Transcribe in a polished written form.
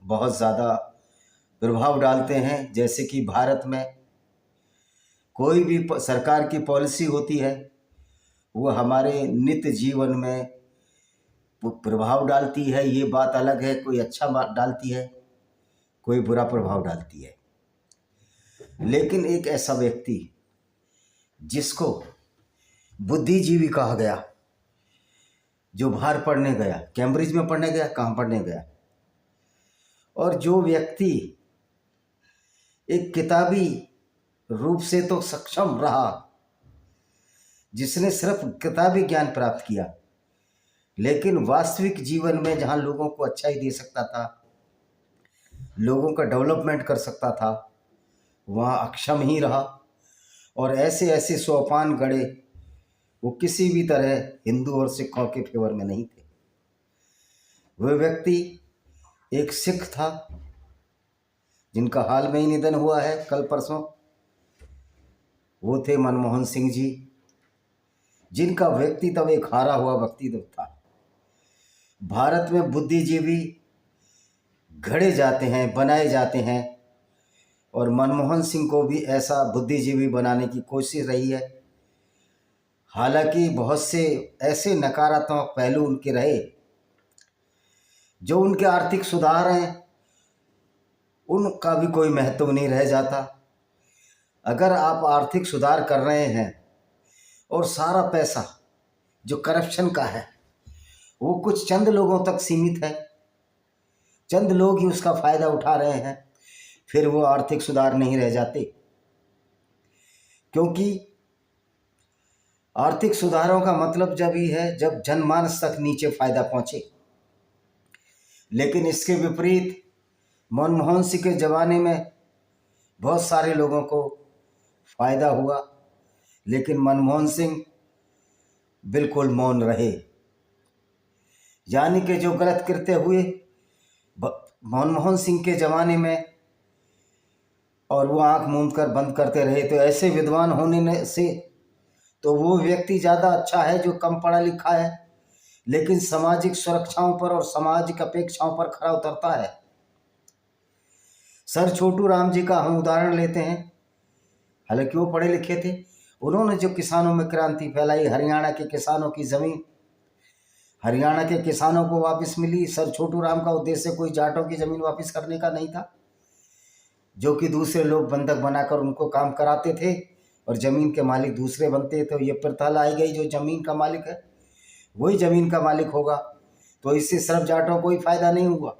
बहुत ज़्यादा प्रभाव डालते हैं। जैसे कि भारत में कोई भी सरकार की पॉलिसी होती है वो हमारे नित्य जीवन में प्रभाव डालती है। ये बात अलग है, कोई अच्छा डालती है, कोई बुरा प्रभाव डालती है। लेकिन एक ऐसा व्यक्ति जिसको बुद्धिजीवी कहा गया, जो बाहर पढ़ने गया, कैम्ब्रिज में पढ़ने गया, कहाँ पढ़ने गया, और जो व्यक्ति एक किताबी रूप से तो सक्षम रहा, जिसने सिर्फ किताबी ज्ञान प्राप्त किया, लेकिन वास्तविक जीवन में जहाँ लोगों को अच्छाई दे सकता था, लोगों का डेवलपमेंट कर सकता था, वहाँ अक्षम ही रहा। और ऐसे ऐसे सोपान गढ़े, वो किसी भी तरह हिंदू और सिखों के फेवर में नहीं थे। वह व्यक्ति एक सिख था जिनका हाल में ही निधन हुआ है कल परसों। वो थे मनमोहन सिंह जी, जिनका व्यक्तित्व एक हारा हुआ व्यक्तित्व था। भारत में बुद्धिजीवी गढ़े जाते हैं, बनाए जाते हैं, और मनमोहन सिंह को भी ऐसा बुद्धिजीवी बनाने की कोशिश रही है। हालांकि बहुत से ऐसे नकारात्मक पहलू उनके रहे, जो उनके आर्थिक सुधार हैं उनका भी कोई महत्व नहीं रह जाता। अगर आप आर्थिक सुधार कर रहे हैं और सारा पैसा जो करप्शन का है वो कुछ चंद लोगों तक सीमित है, चंद लोग ही उसका फायदा उठा रहे हैं, फिर वो आर्थिक सुधार नहीं रह जाते। क्योंकि आर्थिक सुधारों का मतलब जब ही है जब जनमानस तक नीचे फायदा पहुंचे। लेकिन इसके विपरीत मनमोहन सिंह के ज़माने में बहुत सारे लोगों को फायदा हुआ, लेकिन मनमोहन सिंह बिल्कुल मौन रहे। यानी कि जो गलत कृत्य हुए मनमोहन सिंह के ज़माने में, और वो आंख मूंद कर बंद करते रहे, तो ऐसे विद्वान होने से तो वो व्यक्ति ज़्यादा अच्छा है जो कम पढ़ा लिखा है, लेकिन सामाजिक सुरक्षाओं पर और सामाजिक अपेक्षाओं पर खरा उतरता है। सर छोटू राम जी का हम उदाहरण लेते हैं। हालांकि वो पढ़े लिखे थे, उन्होंने जो किसानों में क्रांति फैलाई, हरियाणा के किसानों की ज़मीन हरियाणा के किसानों को वापस मिली। सर छोटू राम का उद्देश्य कोई जाटों की ज़मीन वापस करने का नहीं था, जो कि दूसरे लोग बंधक बनाकर उनको काम कराते थे और ज़मीन के मालिक दूसरे बनते। तो ये प्रथा लाई गई, जो ज़मीन का मालिक है वही ज़मीन का मालिक होगा। तो इससे सिर्फ जाटों को ही फायदा नहीं हुआ,